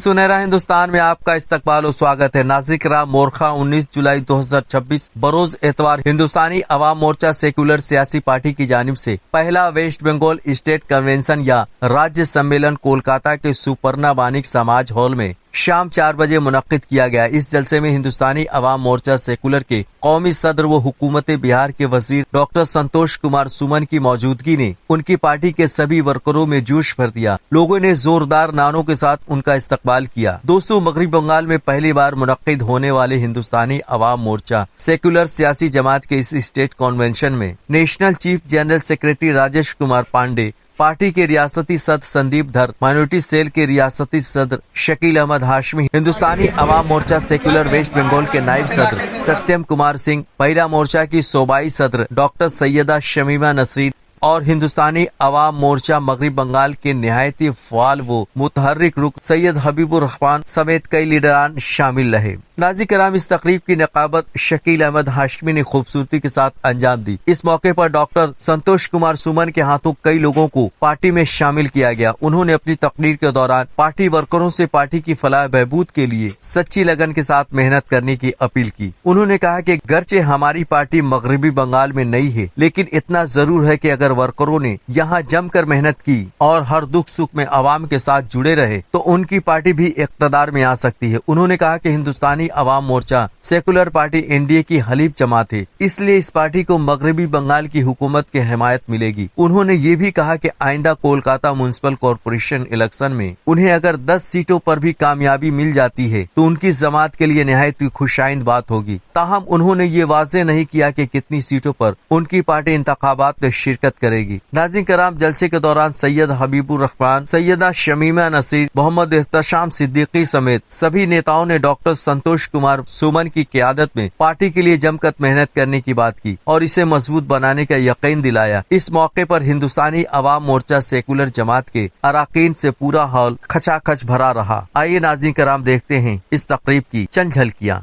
सुनहरा हिंदुस्तान में आपका इस्तकबाल और स्वागत है। नाज़िर-ए-किराम, मोरखा 19 जुलाई 2026 बरोज एतवार हिंदुस्तानी अवाम मोर्चा सेक्युलर सियासी पार्टी की जानिब से पहला वेस्ट बंगाल स्टेट कन्वेंशन या राज्य सम्मेलन कोलकाता के सुपर्णा बानिक समाज हॉल में शाम 4 बजे मुनक्किद किया गया। इस जलसे में हिंदुस्तानी अवाम मोर्चा सेक्युलर के कौमी सदर व हुकूमत बिहार के वजीर डॉक्टर संतोष कुमार सुमन की मौजूदगी ने उनकी पार्टी के सभी वर्करों में जोश भर दिया। लोगों ने जोरदार नारों के साथ उनका इस्तकबाल किया। दोस्तों, मगरबी बंगाल में पहली बार मुनक्किद होने वाले हिंदुस्तानी अवाम मोर्चा सेक्युलर सियासी जमात के इस स्टेट कन्वेंशन में national chief general secretary Rajesh Kumar Pandey, party के रियासती सदर संदीप धर, माइनॉरिटी सेल के रियासती सदर शकील अहमद हाशमी, हिंदुस्तानी अवाम मोर्चा सेक्युलर वेस्ट बंगाल के नायब सदर सत्यम कुमार सिंह, महिला मोर्चा की सूबाई सदर डॉक्टर सैयदा शमीमा नसरीन और हिंदुस्तानी अवाम मोर्चा मगरबी बंगाल के निहायती फ़ाल व मुतहर्रिक रुक सैयद हबीबुर रहमान समेत कई लीडरान शामिल रहे। नाज़िर-ए-किराम, इस तकरीब की नकाबत शकील अहमद हाशमी ने खूबसूरती के साथ अंजाम दी। इस मौके पर डॉक्टर संतोष कुमार सुमन के हाथों कई लोगों को पार्टी में शामिल किया गया। उन्होंने अपनी तकरीर के दौरान पार्टी वर्करों से पार्टी की फलाह बहबूद के लिए सच्ची लगन के साथ मेहनत करने की अपील की। उन्होंने कहा कि गरचे हमारी पार्टी मगरबी बंगाल में नई है, लेकिन इतना जरूर है कि अगर वर्करों ने यहाँ जमकर मेहनत की और हर दुख सुख में अवाम के साथ जुड़े रहे तो उनकी पार्टी भी इक़्तिदार में आ सकती है। उन्होंने कहा कि Hindustani Awam Morcha secular party NDA की हलीफ जमात है, इसलिए इस पार्टी को मगरबी बंगाल की हुकूमत की हिमायत मिलेगी। उन्होंने ये भी कहा कि आइंदा कोलकाता म्युनिसिपल कॉरपोरेशन इलेक्शन में उन्हें अगर 10 सीटों पर भी कामयाबी मिल जाती है तो उनकी जमात के लिए निहायत ही खुशाइंद बात होगी। ताहम उन्होंने ये वाज़ेह नहीं किया कि कितनी सीटों पर उनकी पार्टी इंतखाबात में शिरकत करेगी। नाज़िर-ए-किराम, जलसे के दौरान सैयद हबीबुर रहमान, सैयदा शमीमा नसीर, मोहम्मद एहतशाम सिद्दीकी समेत सभी नेताओं ने डॉक्टर संतोष कुमार सुमन की क़यादत में पार्टी के लिए जमकर मेहनत करने की बात की और इसे मजबूत बनाने का यकीन दिलाया। इस मौके पर हिंदुस्तानी अवाम मोर्चा सेकुलर जमात के अराकीन से पूरा हॉल खचाखच भरा रहा। आइए नाज़िर-ए-किराम, देखते हैं इस तकरीब की चंद झलकियाँ।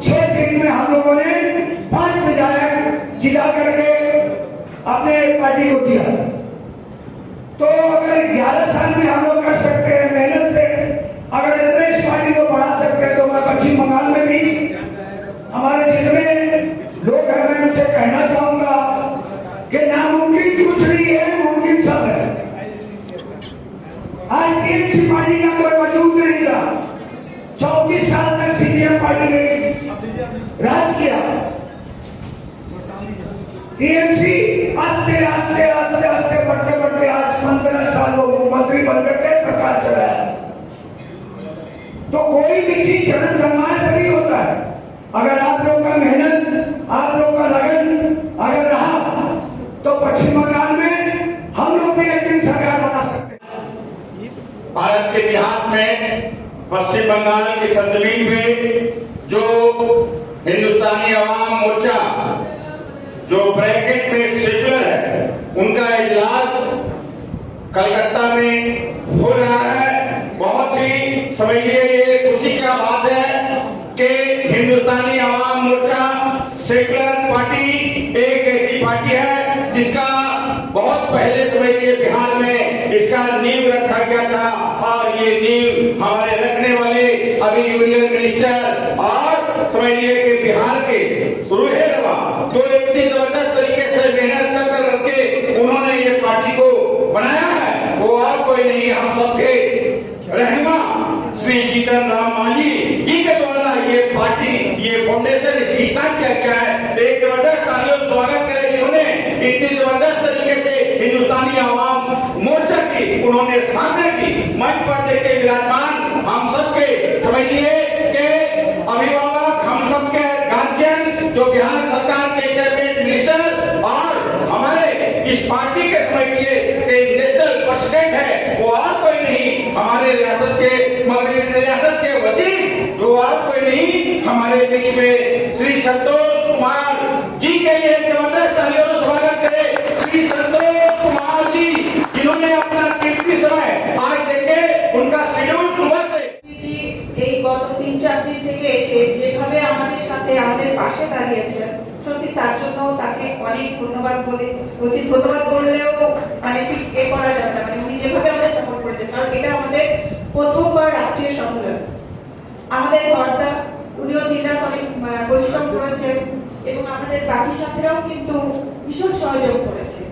6 सीट में हम लोगों ने 5 विधायक जिला करके अपने पार्टी को दिया। तो अगर 11 साल में हम लोग कर सकते हैं मेहनत से, अगर इतने इस पार्टी को बढ़ा सकते हैं तो मैं पश्चिम बंगाल में भी हमारे जितने लोग हैं मैं उनसे कहना चाहूंगा कि नामुमकिन कुछ नहीं है, मुमकिन सब है। आज टीएमसी पार्टी का कोई वजूद नहीं था। 34 साल तक सीपीएम पार्टी ने राज किया। टीएमसी आस्ते आस्ते आस्ते आस्ते बढ़ते बढ़ते आज 15 साल वो मंत्री बनकर के सरकार चलाया। तो कोई भी चीज जन्म जन्माए से नहीं होता है। अगर आप लोग का मेहनत, आप लोग का लगन अगर रहा तो पश्चिम बंगाल में हम लोग भी एक दिन सरकार बना सकते हैं। भारत के इतिहास में पश्चिम बंगाल की सरजमीन पे जो हिंदुस्तानी अवाम मोर्चा जो ब्रैकेट में सेक्युलर है, उनका इजलास कलकत्ता में हो रहा है। बहुत ही समझिए ये खुशी की बात है कि हिंदुस्तानी अवाम मोर्चा सेक्युलर पार्टी एक ऐसी पार्टी है जिसका बहुत पहले समझिए बिहार में इसका नींव रखा गया था और ये नींव हमारे रखने वाले अभी यूनियन मिनिस्टर और समझिए कि बिहार के सुरुहेरवा जो इतनी जबरदस्त तरीके से मेहनत करके उन्होंने ये पार्टी को बनाया है, वो और कोई नहीं, हम सबके रहनुमा श्री जीतन राम मांझी जी के द्वारा ये पार्टी, ये फाउंडेशन इसकी क्या क्या है। एक जबरदस्त तालियों से स्वागत करें जिन्होंने इतनी जबरदस्त तरीके से हिंदुस्तानी अवाम मोर्चा की उन्होंने स्थापना की। मंच पर देखे विराजमान हम सबके समझिए कि अभिभावक, हम सबके गार्जियन जो बिहार सरकार के कैबिनेट मिनिस्टर और हमारे इस पार्टी के समझिए नेशनल प्रेसिडेंट है, वो और कोई नहीं, हमारे रियासत के वजीर जो और कोई नहीं, हमारे बीच में श्री संतोष कुमार जी के लिए जबरदस्त तालियों से स्वागत करें। श्री संतोष कुमार जी जिन्होंने अपना कीमती समय आज देखे, उनका शेड्यूल सुबह से এই গত 3-4 দিন থেকে এসে যেভাবে আমাদের সাথে আমাদের পাশে দাঁড়িয়েছেন, সত্যি তার জন্য তাকে অনেক ধন্যবাদ বললেও মানে ঠিক করা যাবে না। মানে উনি যেভাবে আমাদের সাপোর্ট করেছেন, কারণ এটা আমাদের প্রথমবার রাষ্ট্রীয় সংবাদ কর্তা উনিও দিনরাত অনেক পরিশ্রম করেছেন এবং আমাদের বাকি সাথীরাও কিন্তু ভীষণ সহযোগ করেছে।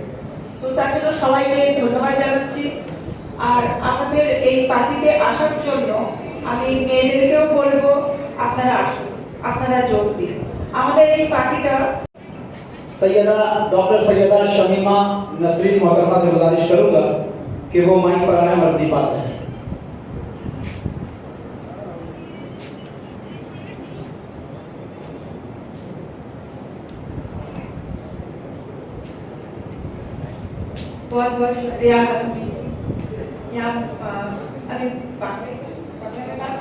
তো তার জন্য সবাইকে ধন্যবাদ জানাচ্ছি। আর আমাদের এই পার্টিতে আসার জন্য আমি মেয়েদেরকেও বলবো আপনারা আসুন, আপনারা যোগ দিন। আমাদের এই পার্টিটা सैयदा डॉक्टर सैयदा शमीमा नसरीन मोहतरमा से गुजारिश करूंगा कि वो माइक पर आए वर्दी पाते हैं। बहुत बहुत शुक्रिया हस्मी। यहाँ अभी बात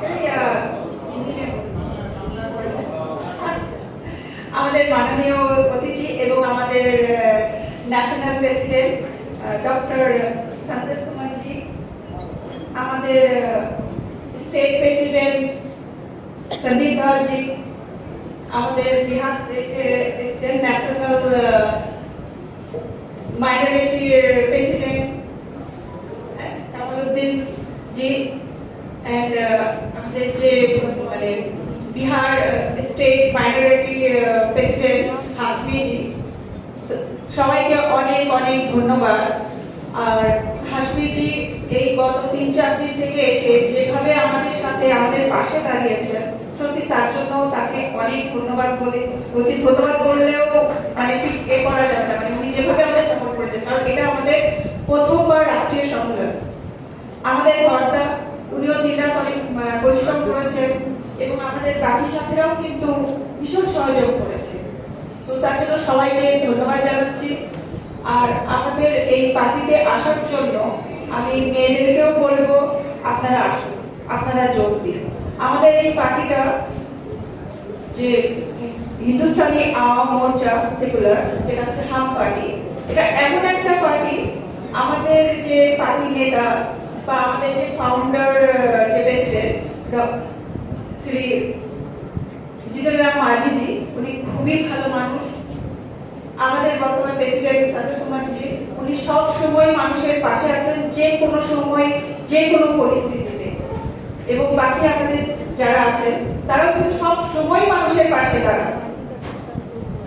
करें या हिंदी में? আমাদের মাননীয় অতিথি এবং আমাদের national president doctor Santosh Kumarji, আমাদের স্টেট প্রেসিডেন্ট সন্দীপ ধরজি, আমাদের Bihar president national minority president Kamaluddin ji, and আমাদের যে মানে Bihar state minority president Hashmi ji, সবাইকে অনেক অনেক ধন্যবাদ। আর হাসমি জি এই গত 3-4 দিন থেকে এসে যেভাবে আমাদের সাথে আমাদের পাশে দাঁড়িয়েছেন, সত্যি তার জন্য তাকে অনেক ধন্যবাদ বললেও মানে ঠিক করা যাবে না। মানে উনি যেভাবে আমাদের সাপোর্ট করেছেন, কারণ এটা আমাদের প্রথমবার রাষ্ট্রীয় সম্মেলন। আমাদের কর্তা উনিও দিনরাত অনেক পরিশ্রম করেছেন এবং আমাদের বাকি সাথীরাও কিন্তু ভীষণ সহযোগ করেছে। তো তার জন্য সবাইকে ধন্যবাদ জানাচ্ছি। আর আমাদের এই পার্টিতে আসার জন্য আমি মেয়েদেরকেও বলবো আপনারা আসুন, আপনারা যোগ দিন। আমাদের এই পার্টিটা যে হিন্দুস্তানি আওয়াম মোর্চা সেকুলার, যেটা হচ্ছে হাম পার্টি, এটা এমন একটা পার্টি, আমাদের যে পার্টি নেতা বা আমাদের যে ফাউন্ডার যে প্রেসিডেন্ট শ্রী জিতেন্দ্র মাঝিজি, উনি খুবই ভালো মানুষ। আমাদের বর্তমান প্রেসিডেন্ট সন্তোষ কুমারজি, উনি সব সময় মানুষের পাশে আছেন, যে কোনো সময় যে কোনো পরিস্থিতিতে। এবং বাকি আমাদের যারা আছেন তারা কিন্তু সব সময় মানুষের পাশে দাঁড়ান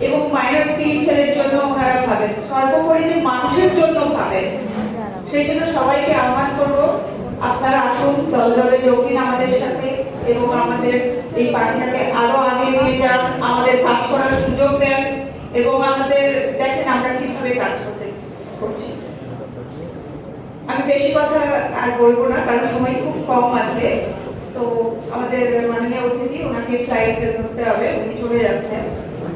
এবং মাইনরিটি ছেলের জন্য ওনারা ভাবেন, সর্বোপরি যে মানুষের জন্য ভাবেন। সেই জন্য সবাইকে আহ্বান করবো আপনারা আসুন, দলে দলে যোগ দিন আমাদের সাথে এবং আমাদের এই পার্টিটাকে আরো আগে নিয়ে যান, আমাদের কাজ করার সুযোগ দেন এবং আমাদের দেখেন আমরা কিভাবে কাজ করছি। আমি বেশি কথা আর বলবো না, কারণ সময় খুব কম আছে। তো আমাদের মাননীয় অতিথি, ওনাকে ফ্লাইট ধরতে হবে, উনি চলে যাচ্ছেন।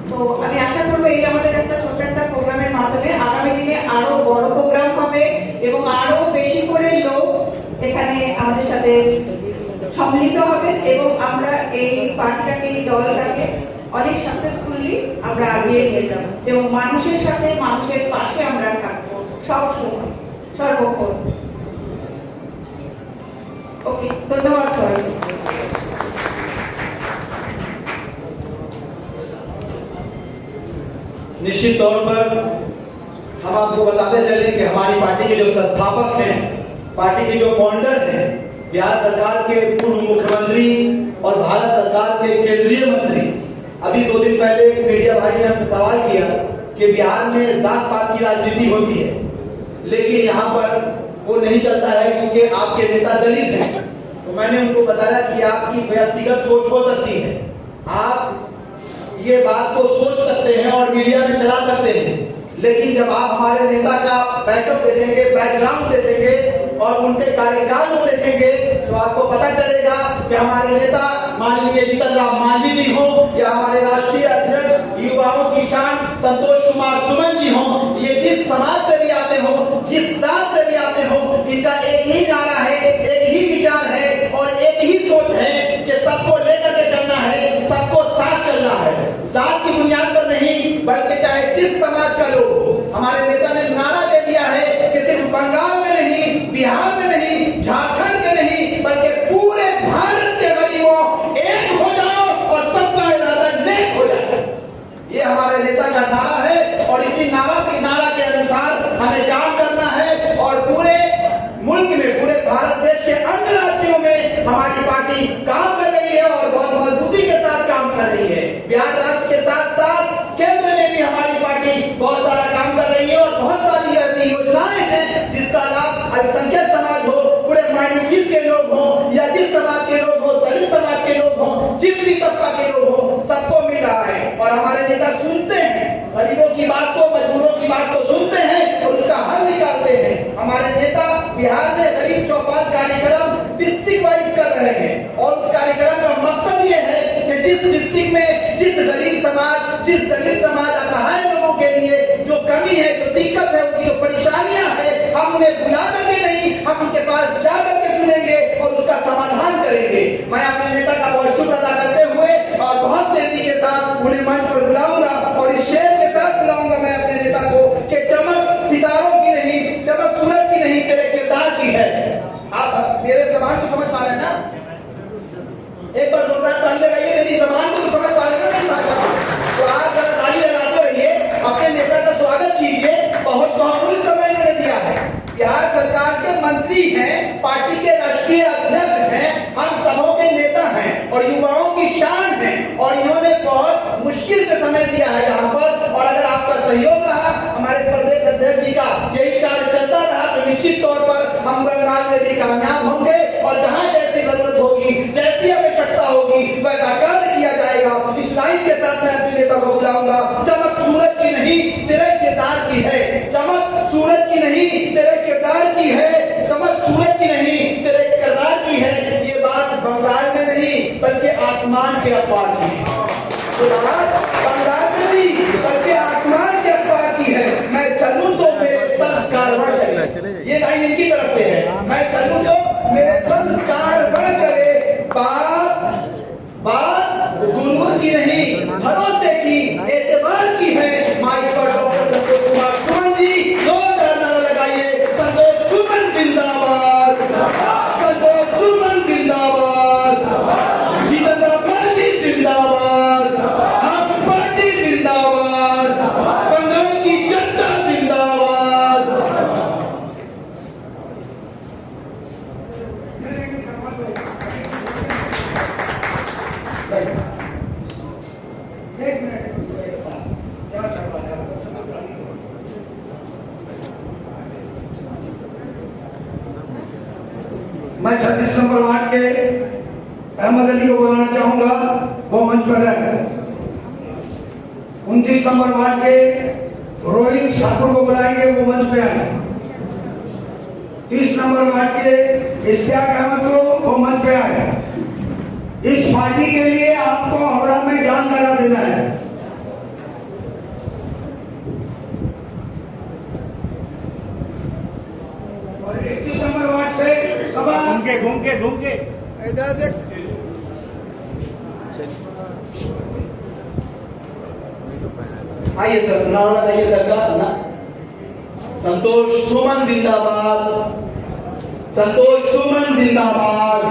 তো আমি আশা করবো এই আমাদের একটা ছোট একটা প্রোগ্রামের মাধ্যমে আগামী দিনে আরো বড় প্রোগ্রাম হবে এবং আরো বেশি করে লোক এখানে আমাদের সাথে সম্মিলিত হবে এবং আমরা এই পার্টিটাকে, এই দলটাকে অনেক সাকসেসফুলি আমরা আগিয়ে নিয়ে যাবো এবং মানুষের সাথে মানুষের পাশে আমরা থাকবো সব সময়, সর্বক্ষণ। ओके, धन्यवाद सर। निश्चित तौर पर हम आपको बताते चले कि हमारी पार्टी के जो संस्थापक हैं, पार्टी के जो फाउंडर हैं, बिहार सरकार के पूर्व मुख्यमंत्री और भारत सरकार के केंद्रीय मंत्री, अभी 2 दिन पहले एक मीडिया भाई ने हमसे सवाल किया कि बिहार में जात पात की राजनीति होती है, लेकिन यहाँ पर वो नहीं चलता है क्योंकि आपके नेता दलित हैं। तो मैंने उनको बताया कि आपकी व्यक्तिगत सोच हो सकती है, आप ये बात को सोच सकते हैं और मीडिया में चला सकते हैं, लेकिन जब आप हमारे नेता का बैकअप देखेंगे, बैकग्राउंड देखेंगे और उनके कार्यकाल को देखेंगे, तो आपको पता चलेगा कि हमारे नेता माननीय जीतन राम मांझी जी हो या हमारे राष्ट्रीय अध्यक्ष युवाओं की शान संतोष कुमार सुमन जी हो, ये जिस समाज से भी आते हो, जिस जात से भी आते हो, इनका एक ही नारा है, एक ही विचार है और एक ही सोच है कि सबको लेकर के चलना है, सबको साथ चलना है, जात की बुनियाद पर नहीं, बल्कि चाहे जिस समाज का लोग। हमारे नेता ने नारा दे दिया है कि सिर्फ बंगाल में नहीं, बिहार में नहीं, झारखंड के नहीं, बल्कि पूरे भारत के गरीबों एक हो जाओ और सबका इरादा नेक हो जाए। ये हमारे नेता का नारा है और इसी नारा के अनुसार हमें काम करना है और पूरे मुल्क में, पूरे भारत देश के अन्य राज्यों में हमारी पार्टी काम कर रही है और बहुत बहुत काम कर रही है। बिहार राज्य के साथ साथ केंद्र में भी हमारी पार्टी बहुत सारा काम कर रही है और बहुत सारी ऐसी योजनाएं हैं जिसका लाभ अल्पसंख्यक समाज हो, पूरे माइनॉरिटीज के लोग हो या जिस समाज के लोग हो, दलित समाज के लोग हो, जिस भी तबका के लोग हो, सबको मिल रहा है। और हमारे नेता सुनते हैं गरीबों की बात को, मजदूरों की बात को सुनते हैं और उसका हल निकालते हैं। हमारे नेता बिहार में गरीब चौपाल कार्यक्रम डिस्ट्रिक्ट वाइज कर रहे हैं और उस कार्यक्रम का मकसद ये है कि जिस डिस्ट्रिक्ट में जिस गरीब समाज, जिस दलित समाज, असहाय लोगों के लिए जो कमी है, जो दिक्कत है, उनकी जो परेशानियां है, हम उन्हें बुला करके नहीं, हम उनके पास जा करके सुनेंगे और उसका समाधान करेंगे। मैं अपने नेता का बहुत शुक्र अदा करते हुए और बहुत तेजी के साथ उन्हें मंच पर बुलाऊंगा और इस शेर के साथ बुलाऊंगा मैं अपने नेता को कि चमक सितारों की नहीं, चमक सूरज की नहीं, तेरे किरदार की है। आप मेरे जबान को समझ पा रहे हैं ना? एक बार जोरदार ताली लगाइए, मेरी जबान को समझ पा रहे हैं ना? तो आप जरा ताली लगाते रहिए, अपने नेता का स्वागत कीजिए। बहुत बहुमूल्य समय इन्होंने दिया है। बिहार सरकार के मंत्री हैं, पार्टी के राष्ट्रीय अध्यक्ष हैं, हम सबों के नेता हैं और युवाओं की शान है और इन्होंने बहुत मुश्किल से समय दिया है यहाँ पर। और अगर आपका सहयोग रहा, हमारे प्रदेश अध्यक्ष जी का यही कार्य चलता रहा, तो निश्चित तौर पर हम बंगाल में भी कामयाब होंगे और जहाँ जैसी जरूरत होगी, जैसी आवश्यकता होगी, वैसा कार्य किया जाएगा। इस लाइन के साथ मैं अपने नेता को बुलाऊंगा। चमक सूरज की नहीं, तेरे किरदार की है। चमक सूरज की नहीं, तेरे किरदार की है। चमक सूरज की नहीं, तेरे किरदार की है। ये बात बंगाल में नहीं बल्कि आसमान के अखबार की है। तो बात बंगाल में नहीं बल्कि आसमान के अखबार की है। मैं चलूं तो मेरे सब कारवां चले, ये लाइन इनकी तरफ से है। मैं चलूं तो मेरे सब कारवां चले। बात गुरूर की नहीं, भरोसे की, एतबार की है। माइक पर डॉक्टर संतोष कुमार सुमन जी, जोरदार नारा लगाइए। संतोष सुमन जिंदाबाद, संतोष सुमन जिंदाबाद, जितेंद्र पार्टी जिंदाबाद, हम पार्टी जिंदाबाद, बंगाल की जनता जिंदाबाद। एक मिनट क्या करवा रहे हैं? मैं 36 नंबर वार्ड के अहमद अली को बुलाना चाहूंगा, वो मंच पर है। 29 नंबर वार्ड के रोहित ठाकुर को बुलाएंगे, वो मंच पे आए। 30 नंबर वार्ड के इश्तियाक अहमद को, वो मंच पे आए। इस पार्टी के लिए आपको हावड़ा में जान लगा देना है। और 31 नंबर वार्ड से सभा घूम के इधर देख। आइए सर, नारा लगाइए सरकार ना। संतोष सुमन जिंदाबाद, संतोष सुमन जिंदाबाद।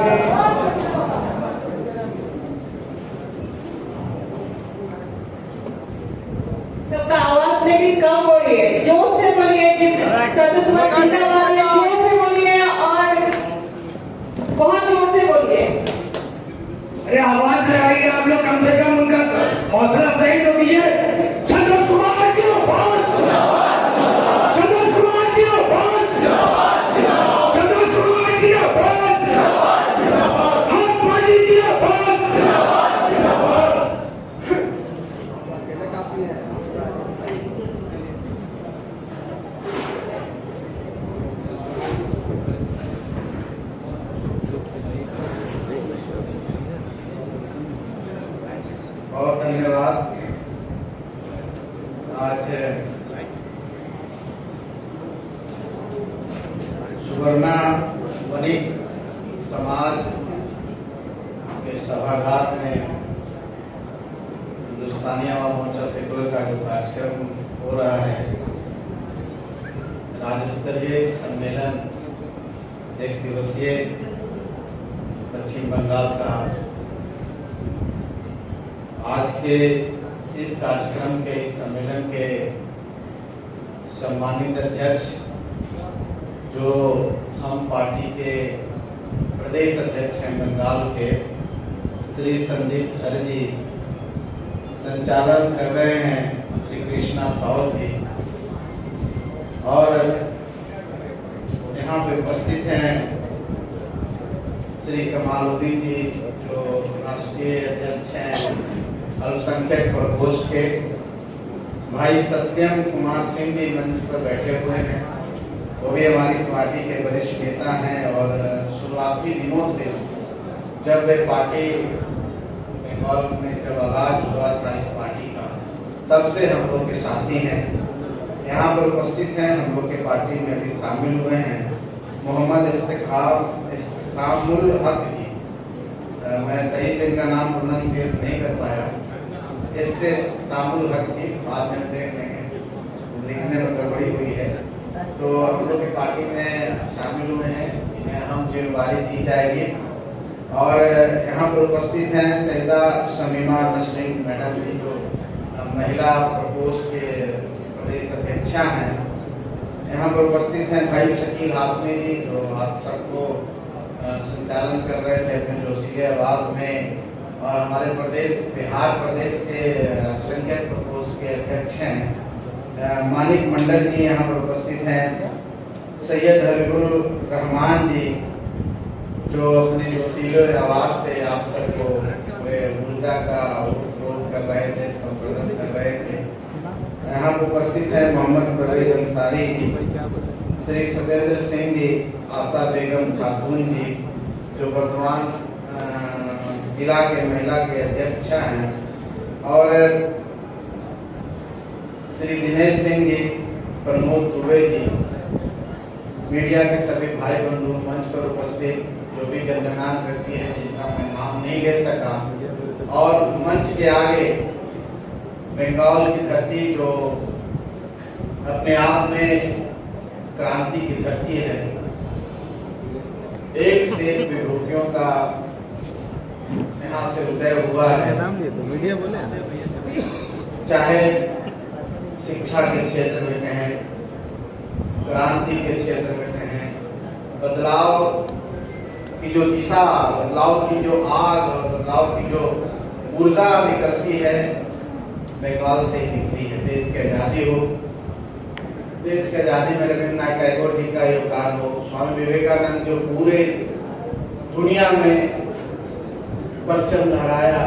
सबका आवाज लेकिन कम हो रही है, जोर से बोलिए। जिंदाबाद जोर से बोलिए और बहुत जोर से बोलिए। अरे आवाज लगाइए आप लोग, कम से कम उनका हौसला सही तो कीजिए। संतोष कुमार की आवाज, संतोष कुमार की आवाज, संतोष कुमार की आवाज, हम पार्टी की आवाज। बहुत धन्यवाद। आज सुवर्णा वणिक समाज के सभागार में हिंदुस्तानी अवाम मोर्चा सेक्युलर का जो कार्यक्रम हो रहा है, राज्य स्तरीय सम्मेलन, एक दिवसीय पश्चिम बंगाल का, आज के इस कार्यक्रम के, इस सम्मेलन के सम्मानित अध्यक्ष जो हम पार्टी के प्रदेश अध्यक्ष हैं बंगाल के, श्री संदीप खरे जी संचालन कर रहे हैं श्री कृष्णा साहू जी, और यहाँ पे उपस्थित हैं श्री कमालुद्दीन जी जो राष्ट्रीय अध्यक्ष हैं अल्पसंख्यक प्रकोष्ठ के, भाई सत्यम कुमार सिंह जी मंच पर बैठे हुए हैं, वो भी हमारी पार्टी के वरिष्ठ नेता हैं और शुरुआती दिनों से जब वे पार्टी बंगाल में जब आगाज हुआ था इस पार्टी का, तब से हम लोग के साथी हैं। यहाँ पर उपस्थित हैं, हम लोग के पार्टी में भी शामिल हुए हैं मोहम्मद इस्तेकामुल हक जी, मैं सही से इनका नाम प्रोनाउंसिएशन नहीं कर पाया, इस्तेकामुल हक जी, बाद में देख लेंगे, लिखने में गड़बड़ी हुई है। तो हम लोग की पार्टी में शामिल हुए हैं, इन्हें हम जिम्मेवारी दी जाएगी। और यहाँ पर उपस्थित हैं सैयदा शमीमा नसरीन मैडम जी जो महिला प्रकोष्ठ के प्रदेश अध्यक्षा हैं। यहाँ पर उपस्थित हैं भाई शकील हाशमी जी जो आप सबको संचालन कर रहे थे अपने जोशीले आवाज में, और हमारे प्रदेश बिहार प्रदेश के अल्पसंख्यक प्रकोष्ठ के अध्यक्ष हैं मानिक मंडल जी यहाँ पर उपस्थित हैं, सैयद हबीबुर रहमान जी जो अपने जोशीले आवाज से आप सबको ऊर्जा का उपयोग कर रहे थे, संवर्धन कर रहे थे। यहाँ पर उपस्थित है मोहम्मद परवेज अंसारी जी, श्री सतेंद्र सिंह जी, आशा बेगम खातून जी जो वर्तमान जिला के महिला के अध्यक्ष हैं, और श्री दिनेश सिंह जी, प्रमोद दुबे जी, मीडिया के सभी भाई बंधु मंच पर उपस्थित जो भी गणमान्य व्यक्ति है जिनका मैं नाम नहीं ले सका, और मंच के आगे बंगाल की धरती जो अपने आप में क्रांति की धरती है, एक से एक विभूतियों का यहाँ से उदय हुआ है, चाहे शिक्षा के क्षेत्र में कहें, क्रांति के क्षेत्र में कहें, बदलाव की जो दिशा, बदलाव की जो आग और बदलाव की जो ऊर्जा निकलती है बंगाल से ही निकली है। देश की आजादी हो, देश की आजादी में रविन्द्रनाथ टैगोर जी का योगदान हो, स्वामी विवेकानंद जो पूरे दुनिया में परचम लहराया,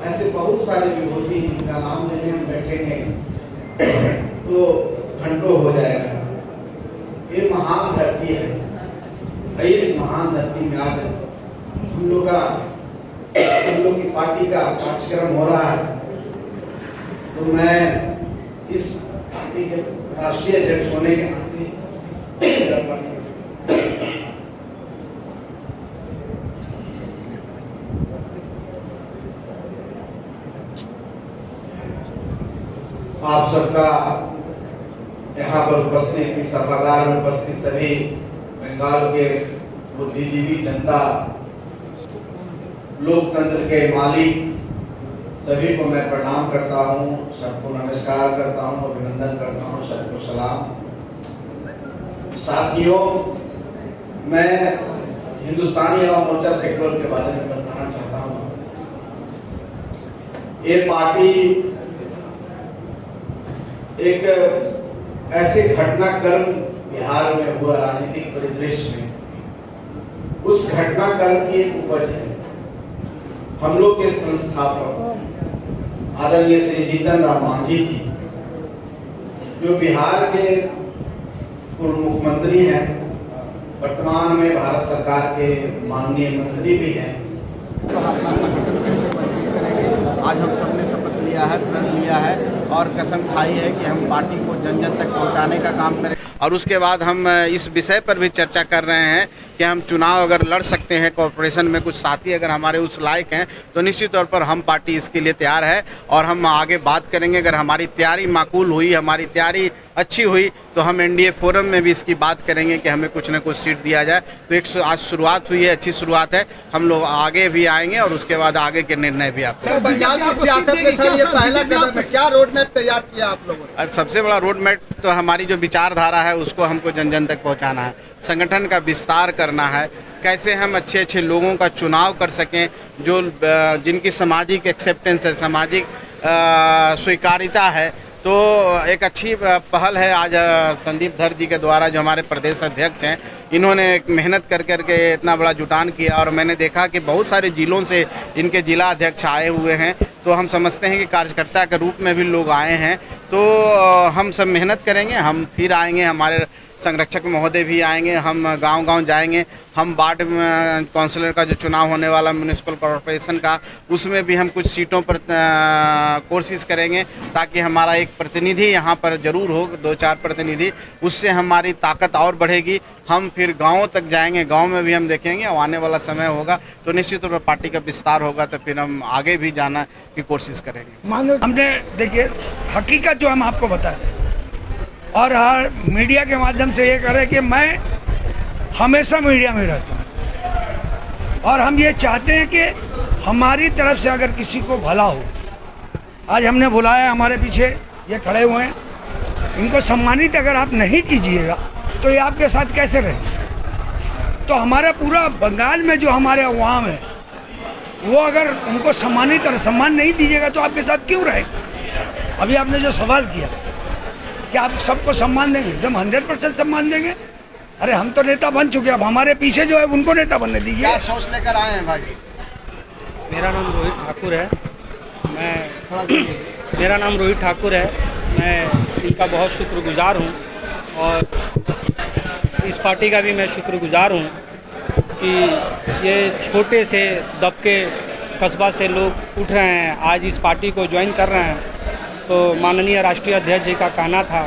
ऐसे बहुत सारे विभूति जिनका नाम लेने हम बैठेंगे तो घंटों हो जाएगा। ये महान धरती है, इस महान धरती में आज हम लोग की पार्टी का कार्यक्रम हो रहा है, तो मैं इस पार्टी के राष्ट्रीय अध्यक्ष होने के नाते आप सबका यहाँ पर उपस्थित इस सभागार में उपस्थित सभी बंगाल के बुद्धिजीवी जनता, लोकतंत्र के मालिक, सभी को मैं प्रणाम करता हूँ, सबको नमस्कार करता हूँ, अभिनंदन करता हूँ, सबको सलाम। साथियों, मैं हिंदुस्तानी अवाम मोर्चा सेक्युलर के बारे में बताना चाहता हूँ। ये पार्टी एक ऐसे घटनाक्रम बिहार में हुआ राजनीतिक परिदृश्य में, उस घटनाक्रम की एक उपज है। हम लोग के संस्थापक आदरणीय श्री जीतन राम मांझी जी जो बिहार के पूर्व मुख्यमंत्री हैं, वर्तमान में भारत सरकार के माननीय मंत्री भी हैं। आज हम सबने शपथ लिया है, प्रण लिया है और कसम खाई है कि हम पार्टी को जन जन तक पहुंचाने का काम करें। और उसके बाद हम इस विषय पर भी चर्चा कर रहे हैं कि हम चुनाव अगर लड़ सकते हैं, कॉर्पोरेशन में कुछ साथी अगर हमारे उस लायक हैं तो निश्चित तौर पर हम पार्टी इसके लिए तैयार है और हम आगे बात करेंगे। अगर हमारी तैयारी माकूल हुई, हमारी तैयारी अच्छी हुई तो हम एनडीए फोरम में भी इसकी बात करेंगे कि हमें कुछ न कुछ सीट दिया जाए। तो एक आज शुरुआत हुई है, अच्छी शुरुआत है, हम लोग आगे भी आएंगे और उसके बाद आगे के निर्णय भी आप। बंगाल की सियासत में सर ये पहला कदम है, क्या रोड मैप तैयार किया आप लोगों ने? अब सबसे बड़ा रोड मैप तो हमारी जो विचारधारा है उसको हमको जन जन तक पहुंचाना है, संगठन का विस्तार करना है, कैसे हम अच्छे अच्छे लोगों का चुनाव कर सकें, जो जिनकी सामाजिक एक्सेप्टेंस है, सामाजिक स्वीकार्यता है। तो एक अच्छी पहल है आज संदीप धर जी के द्वारा, जो हमारे प्रदेश अध्यक्ष हैं। इन्होंने एक मेहनत कर के इतना बड़ा जुटान किया और मैंने देखा कि बहुत सारे जिलों से इनके जिला अध्यक्ष आए हुए हैं। तो हम समझते हैं कि कार्यकर्ता के रूप में भी लोग आए हैं। तो हम सब मेहनत करेंगे, हम फिर आएंगे, हमारे संरक्षक महोदय भी आएंगे, हम गांव-गांव जाएंगे, हम वार्ड काउंसलर का जो चुनाव होने वाला म्युनिसिपल कॉर्पोरेशन का, उसमें भी हम कुछ सीटों पर कोशिश करेंगे ताकि हमारा एक प्रतिनिधि यहाँ पर जरूर हो, 2-4 प्रतिनिधि, उससे हमारी ताकत और बढ़ेगी। हम फिर गाँव तक जाएंगे, गाँव में भी हम देखेंगे और आने वाला समय होगा तो निश्चित तौर पर पार्टी का विस्तार होगा तो फिर हम आगे भी जाना की कोशिश करेंगे। हमने देखिए हकीकत जो हम आपको बता रहे हैं और हर मीडिया के माध्यम से ये करें कि मैं हमेशा मीडिया में रहता हूँ और हम ये चाहते हैं कि हमारी तरफ से अगर किसी को भला हो, आज हमने बुलाया, हमारे पीछे ये खड़े हुए हैं, इनको सम्मानित अगर आप नहीं कीजिएगा तो ये आपके साथ कैसे रहेंगे। तो हमारा पूरा बंगाल में जो हमारे अवाम है वो अगर उनको सम्मानित और सम्मान नहीं दीजिएगा तो आपके साथ क्यों रहेगा। अभी आपने जो सवाल किया कि आप सबको सम्मान देंगे, एकदम 100% सम्मान देंगे। अरे हम तो नेता बन चुके हैं, अब हमारे पीछे जो है उनको नेता बनने दीजिए। क्या सोच लेकर आए हैं भाई? मेरा नाम रोहित ठाकुर है। मेरा नाम रोहित ठाकुर है। मैं इनका बहुत शुक्रगुजार हूँ और इस पार्टी का भी मैं शुक्रगुजार हूँ कि ये छोटे से दबके कस्बा से लोग उठ रहे हैं, आज इस पार्टी को ज्वाइन कर रहे हैं। तो माननीय राष्ट्रीय अध्यक्ष जी का कहना था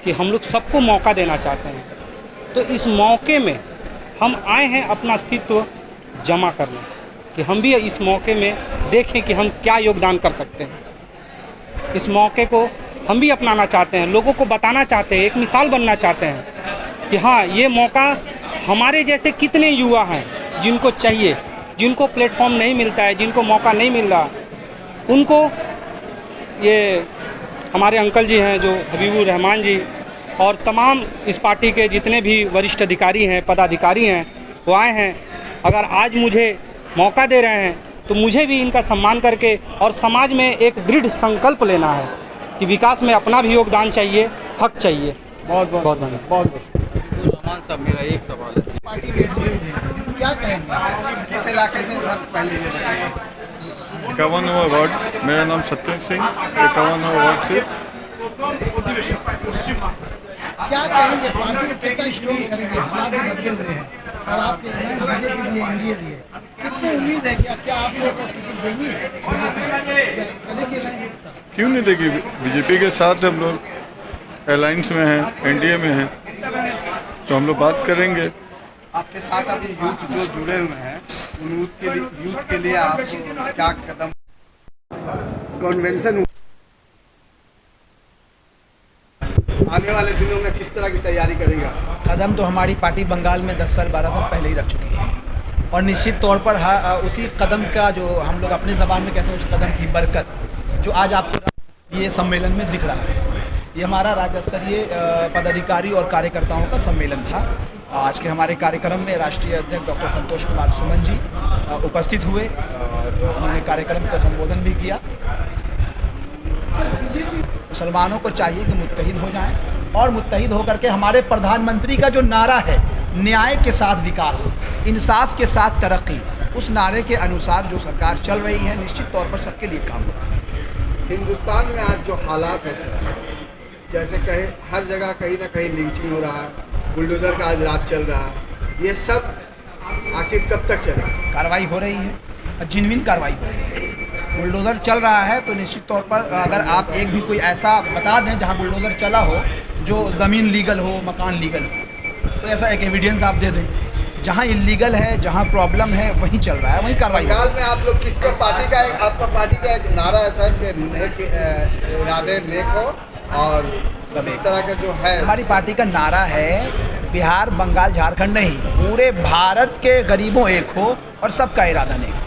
कि हम लोग सबको मौका देना चाहते हैं, तो इस मौके में हम आए हैं अपना अस्तित्व जमा करने, कि हम भी इस मौके में देखें कि हम क्या योगदान कर सकते हैं। इस मौके को हम भी अपनाना चाहते हैं, लोगों को बताना चाहते हैं, एक मिसाल बनना चाहते हैं कि हाँ, ये मौका हमारे जैसे कितने युवा हैं जिनको चाहिए, जिनको प्लेटफॉर्म नहीं मिलता है, जिनको मौका नहीं मिल रहा, उनको ये हमारे अंकल जी हैं जो हबीबुर रहमान जी और तमाम इस पार्टी के जितने भी वरिष्ठ अधिकारी हैं, पदाधिकारी हैं, वो आए हैं। अगर आज मुझे मौका दे रहे हैं तो मुझे भी इनका सम्मान करके और समाज में एक दृढ़ संकल्प लेना है कि विकास में अपना भी योगदान चाहिए, हक चाहिए। बहुत बहुत रहमान साहब, मेरा एक सवाल है। पार्टी क्या कहेंगे, किस इलाके से सर पहले ये बताइए? 51वां वार्ड, मेरा नाम सत्यम सिंह, 51वां वार्ड से। क्या कहेंगे, पार्टी को कितना स्ट्रॉन्ग करेंगे? हालात बदले हुए हैं और आपके बीजेपी भी है, एनडीए भी है, कितनी उम्मीद है क्या आप लोगों को टिकट देंगी? क्यों नहीं देगी? बीजेपी के साथ हम लोग अलायंस में हैं, एनडीए में हैं, तो हम लोग बात करेंगे। आपके साथ अभी यूथ जो जुड़े हुए हैं, उन यूथ के लिए आप क्या कदम? कन्वेंशन आने वाले दिनों में किस तरह की तैयारी करेगा? कदम तो हमारी पार्टी बंगाल में 10 साल 12 साल पहले ही रख चुकी है और निश्चित तौर पर उसी कदम का, जो हम लोग अपनी ज़बान में कहते हैं, उस कदम की बरकत जो आज आपको ये सम्मेलन में दिख रहा है। ये हमारा राज्य स्तरीय पदाधिकारी और कार्यकर्ताओं का सम्मेलन था। आज के हमारे कार्यक्रम में राष्ट्रीय अध्यक्ष डॉक्टर संतोष कुमार सुमन जी उपस्थित हुए और उन्होंने कार्यक्रम का संबोधन भी किया। मुसलमानों को चाहिए कि मुत्तहिद हो जाएं और मुत्तहिद होकर के हमारे प्रधानमंत्री का जो नारा है, न्याय के साथ विकास, इंसाफ के साथ तरक्की, उस नारे के अनुसार जो सरकार चल रही है, निश्चित तौर पर सबके लिए काम हो रहा है। हिंदुस्तान में आज जो हालात है, जैसे कहीं हर जगह कहीं ना कहीं लिंचिंग हो रहा है, बुलडोजर का आज रात चल रहा है, ये सब आखिर कब तक चलेगा? कार्रवाई हो रही है, जिनविन कार्रवाई हो रही है। बुलडोज़र चल रहा है तो निश्चित तौर पर अगर आप एक भी कोई ऐसा बता दें जहां बुलडोज़र चला हो, जो ज़मीन लीगल हो, मकान लीगल हो, तो ऐसा एक एविडेंस आप दे दें। जहां इलीगल है, जहां प्रॉब्लम है, वहीं चल रहा है, वहीं कार्रवाई। बंगाल में आप लोग किसका पार्टी का, आपका पार्टी का एक नारा है सर कि नेक इरादे नेक हो और सब इस तरह का जो है। हमारी पार्टी का नारा है बिहार, बंगाल, झारखंड नहीं, पूरे भारत के गरीबों एक हो और सबका इरादा नेक हो।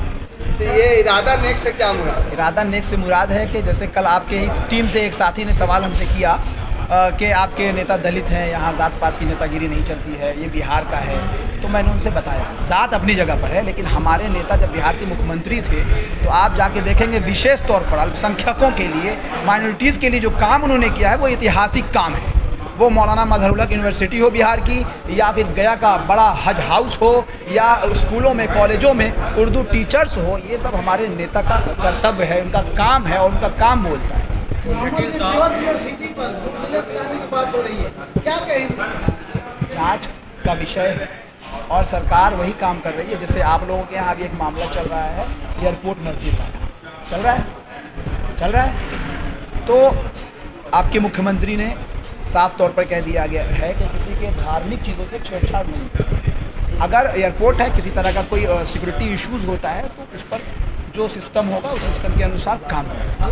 तो ये इरादा नेक से क्या मुराद? इरादा नेक से मुराद है कि जैसे कल आपके इस टीम से एक साथी ने सवाल हमसे किया कि आपके नेता दलित हैं, यहाँ जात पात की नेतागिरी नहीं चलती है, ये बिहार का है। तो मैंने उनसे बताया जात अपनी जगह पर है, लेकिन हमारे नेता जब बिहार के मुख्यमंत्री थे तो आप जाके देखेंगे विशेष तौर पर अल्पसंख्यकों के लिए, माइनॉरिटीज़ के लिए जो काम उन्होंने किया है वो ऐतिहासिक काम है। वो मौलाना मजहरुल्लाह यूनिवर्सिटी हो बिहार की, या फिर गया का बड़ा हज हाउस हो, या स्कूलों में कॉलेजों में उर्दू टीचर्स हो, ये सब हमारे नेता का कर्तव्य है, उनका काम है और उनका काम बोलता है। यूनिवर्सिटी पर पिलाने की बात हो रही है, क्या कहेंगे? जांच का विषय है और सरकार वही काम कर रही है। जैसे आप लोगों के यहाँ अभी एक मामला चल रहा है एयरपोर्ट मस्जिद वाला, चल रहा है। तो आपके मुख्यमंत्री ने साफ तौर पर कह दिया गया है कि किसी के धार्मिक चीज़ों से छेड़छाड़ नहीं। अगर एयरपोर्ट है, किसी तरह का कोई सिक्योरिटी इश्यूज़ होता है तो उस पर जो सिस्टम होगा उस सिस्टम के अनुसार काम होगा।